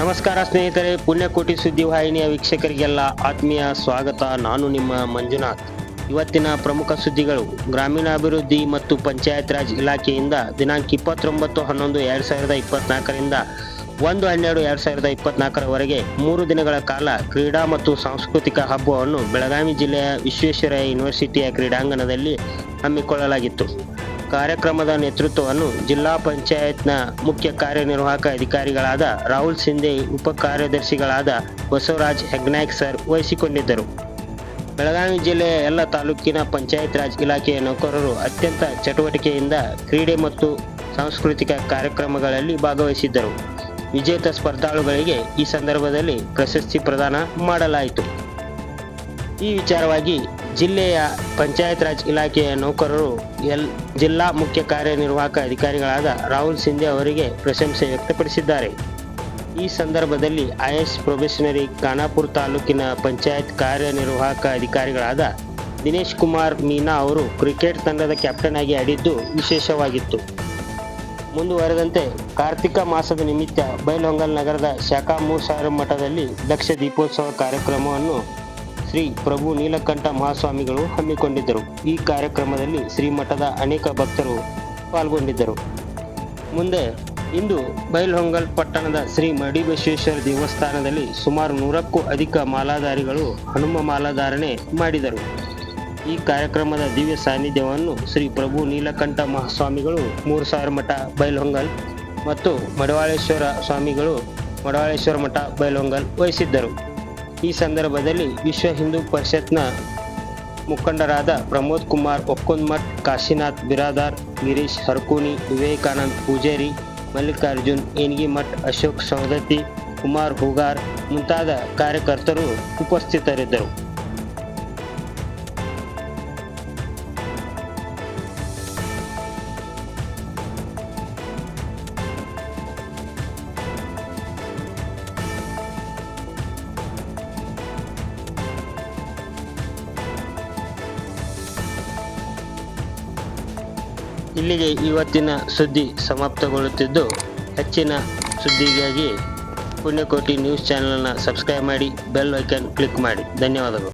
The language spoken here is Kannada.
ನಮಸ್ಕಾರ ಸ್ನೇಹಿತರೆ, ಪುಣ್ಯಕೋಟಿ ಸುದ್ದಿವಾಹಿನಿಯ ವೀಕ್ಷಕರಿಗೆಲ್ಲ ಆತ್ಮೀಯ ಸ್ವಾಗತ. ನಾನು ನಿಮ್ಮ ಮಂಜುನಾಥ್. ಇವತ್ತಿನ ಪ್ರಮುಖ ಸುದ್ದಿಗಳು: ಗ್ರಾಮೀಣಾಭಿವೃದ್ಧಿ ಮತ್ತು ಪಂಚಾಯತ್ ರಾಜ್ ಇಲಾಖೆಯಿಂದ ದಿನಾಂಕ 29/11/2024 ರಿಂದ 1/12/2024 3 ದಿನಗಳ ಕಾಲ ಕ್ರೀಡಾ ಮತ್ತು ಸಾಂಸ್ಕೃತಿಕ ಹಬ್ಬವನ್ನು ಬೆಳಗಾವಿ ಜಿಲ್ಲೆಯ ವಿಶ್ವೇಶ್ವರಯ್ಯ ಯೂನಿವರ್ಸಿಟಿಯ ಕ್ರೀಡಾಂಗಣದಲ್ಲಿ ಹಮ್ಮಿಕೊಳ್ಳಲಾಗಿತ್ತು. ಕಾರ್ಯಕ್ರಮದ ನೇತೃತ್ವವನ್ನು ಜಿಲ್ಲಾ ಪಂಚಾಯತ್ನ ಮುಖ್ಯ ಕಾರ್ಯನಿರ್ವಾಹಕ ಅಧಿಕಾರಿಗಳಾದ ರಾಹುಲ್ ಸಿಂಧೆ, ಉಪ ಕಾರ್ಯದರ್ಶಿಗಳಾದ ಬಸವರಾಜ್ ಹೆಗ್ನಾಯ್ಕ್ ಸರ್ ವಹಿಸಿಕೊಂಡಿದ್ದರು. ಬೆಳಗಾವಿ ಜಿಲ್ಲೆಯ ಎಲ್ಲ ತಾಲೂಕಿನ ಪಂಚಾಯತ್ ರಾಜ್ ಇಲಾಖೆಯ ನೌಕರರು ಅತ್ಯಂತ ಚಟುವಟಿಕೆಯಿಂದ ಕ್ರೀಡೆ ಮತ್ತು ಸಾಂಸ್ಕೃತಿಕ ಕಾರ್ಯಕ್ರಮಗಳಲ್ಲಿ ಭಾಗವಹಿಸಿದ್ದರು. ವಿಜೇತ ಸ್ಪರ್ಧಾಳುಗಳಿಗೆ ಈ ಸಂದರ್ಭದಲ್ಲಿ ಪ್ರಶಸ್ತಿ ಪ್ರದಾನ ಮಾಡಲಾಯಿತು. ಈ ವಿಚಾರವಾಗಿ ಜಿಲ್ಲೆಯ ಪಂಚಾಯತ್ ರಾಜ್ ಇಲಾಖೆಯ ನೌಕರರು ಜಿಲ್ಲಾ ಮುಖ್ಯ ಕಾರ್ಯನಿರ್ವಾಹಕ ಅಧಿಕಾರಿಗಳಾದ ರಾಹುಲ್ ಸಿಂಧೆ ಅವರಿಗೆ ಪ್ರಶಂಸೆ ವ್ಯಕ್ತಪಡಿಸಿದ್ದಾರೆ. ಈ ಸಂದರ್ಭದಲ್ಲಿ ಐಎಎಸ್ ಪ್ರೊಬೇಷನರಿ ಖಾನಾಪುರ ತಾಲೂಕಿನ ಪಂಚಾಯತ್ ಕಾರ್ಯನಿರ್ವಾಹಕ ಅಧಿಕಾರಿಗಳಾದ ದಿನೇಶ್ ಕುಮಾರ್ ಮೀನಾ ಅವರು ಕ್ರಿಕೆಟ್ ತಂಡದ ಕ್ಯಾಪ್ಟನ್ ಆಗಿ ಆಡಿದ್ದು ವಿಶೇಷವಾಗಿತ್ತು. ಮುಂದುವರೆದಂತೆ ಕಾರ್ತಿಕ ಮಾಸದ ನಿಮಿತ್ತ ಬೈಲಹೊಂಗಲ ನಗರದ ಶಾಖಾ ಮೂಸಾರ ಮಠದಲ್ಲಿ ಲಕ್ಷ ದೀಪೋತ್ಸವ ಕಾರ್ಯಕ್ರಮವನ್ನು ಶ್ರೀ ಪ್ರಭು ನೀಲಕಂಠ ಮಹಾಸ್ವಾಮಿಗಳು ಹಮ್ಮಿಕೊಂಡಿದ್ದರು. ಈ ಕಾರ್ಯಕ್ರಮದಲ್ಲಿ ಶ್ರೀಮಠದ ಅನೇಕ ಭಕ್ತರು ಪಾಲ್ಗೊಂಡಿದ್ದರು. ಮುಂದೆ ಇಂದು ಬೈಲಹೊಂಗಲ ಪಟ್ಟಣದ ಶ್ರೀ ಮಡಿಬಸವೇಶ್ವರ ದೇವಸ್ಥಾನದಲ್ಲಿ ಸುಮಾರು 100ಕ್ಕೂ ಅಧಿಕ ಮಾಲಾಧಾರಿಗಳು ಹನುಮ ಮಾಲಾಧಾರಣೆ ಮಾಡಿದರು. ಈ ಕಾರ್ಯಕ್ರಮದ ದಿವ್ಯ ಸಾನ್ನಿಧ್ಯವನ್ನು ಶ್ರೀ ಪ್ರಭು ನೀಲಕಂಠ ಮಹಾಸ್ವಾಮಿಗಳು ಮೂರುಸಾವಿರ ಮಠ ಬೈಲಹೊಂಗಲ ಮತ್ತು ಮಡವಾಳೇಶ್ವರ ಸ್ವಾಮಿಗಳು ಮಡವಾಳೇಶ್ವರ ಮಠ ಬೈಲಹೊಂಗಲ ವಹಿಸಿದ್ದರು. ಈ ಸಂದರ್ಭದಲ್ಲಿ ವಿಶ್ವ ಹಿಂದೂ ಪರಿಷತ್ನ ಮುಖಂಡರಾದ ಪ್ರಮೋದ್ ಕುಮಾರ್ ಒಕ್ಕುಂದಮಠ್, ಕಾಶಿನಾಥ್ ಬಿರಾದಾರ್, ಗಿರೀಶ್ ಹರಕೂನಿ, ವಿವೇಕಾನಂದ ಪೂಜೇರಿ, ಮಲ್ಲಿಕಾರ್ಜುನ್ ಏನ್ಗಿಮಠ್, ಅಶೋಕ್ ಸವದತ್ತಿ, ಕುಮಾರ್ ಹೂಗಾರ್ ಮುಂತಾದ ಕಾರ್ಯಕರ್ತರು ಉಪಸ್ಥಿತರಿದ್ದರು. ಇಲ್ಲಿಗೆ ಇವತ್ತಿನ ಸುದ್ದಿ ಸಮಾಪ್ತಗೊಳ್ಳುತ್ತಿದ್ದು, ಹೆಚ್ಚಿನ ಸುದ್ದಿಗಾಗಿ ಪುಣ್ಯಕೋಟಿ ನ್ಯೂಸ್ ಚಾನೆಲ್ನ ಸಬ್ಸ್ಕ್ರೈಬ್ ಮಾಡಿ, ಬೆಲ್ ಐಕಾನ್ ಕ್ಲಿಕ್ ಮಾಡಿ. ಧನ್ಯವಾದಗಳು.